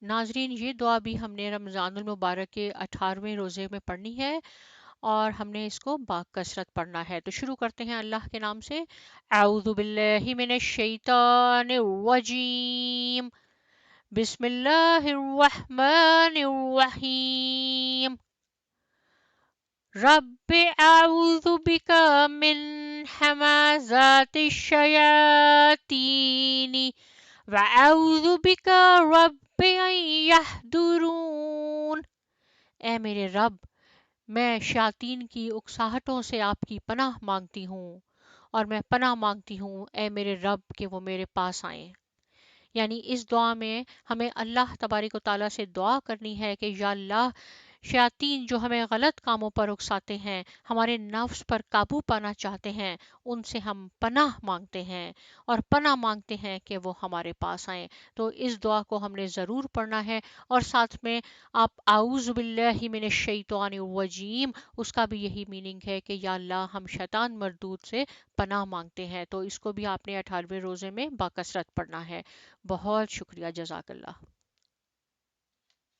ناظرین یہ دعا بھی ہم نے رمضان المبارک کے 18ویں روزے میں پڑھنی ہے اور ہم نے اس کو باکثرت پڑھنا ہے. تو شروع کرتے ہیں اللہ کے نام سے. اعوذ باللہ من الشیطان الرجیم. بسم اللہ الرحمن الرحیم. رب اعوذ بک من حمازات الشیاطین وَأَعُوذُ بِكَ رَبِّ أَن يَحْضُرُونِ. اے میرے رب، میں شیاطین کی اکساہٹوں سے آپ کی پناہ مانگتی ہوں، اور میں پناہ مانگتی ہوں اے میرے رب کہ وہ میرے پاس آئیں. یعنی اس دعا میں ہمیں اللہ تبارک و تعالیٰ سے دعا کرنی ہے کہ یا اللہ، شیاطین جو ہمیں غلط کاموں پر اکساتے ہیں، ہمارے نفس پر قابو پانا چاہتے ہیں، ان سے ہم پناہ مانگتے ہیں اور پناہ مانگتے ہیں کہ وہ ہمارے پاس آئیں. تو اس دعا کو ہم نے ضرور پڑھنا ہے، اور ساتھ میں آپ اعوذ باللہ من الشیطان الرجیم، اس کا بھی یہی میننگ ہے کہ یا اللہ ہم شیطان مردود سے پناہ مانگتے ہیں. تو اس کو بھی آپ نے 18ویں روزے میں باکثرت پڑھنا ہے. بہت شکریہ. جزاک اللہ.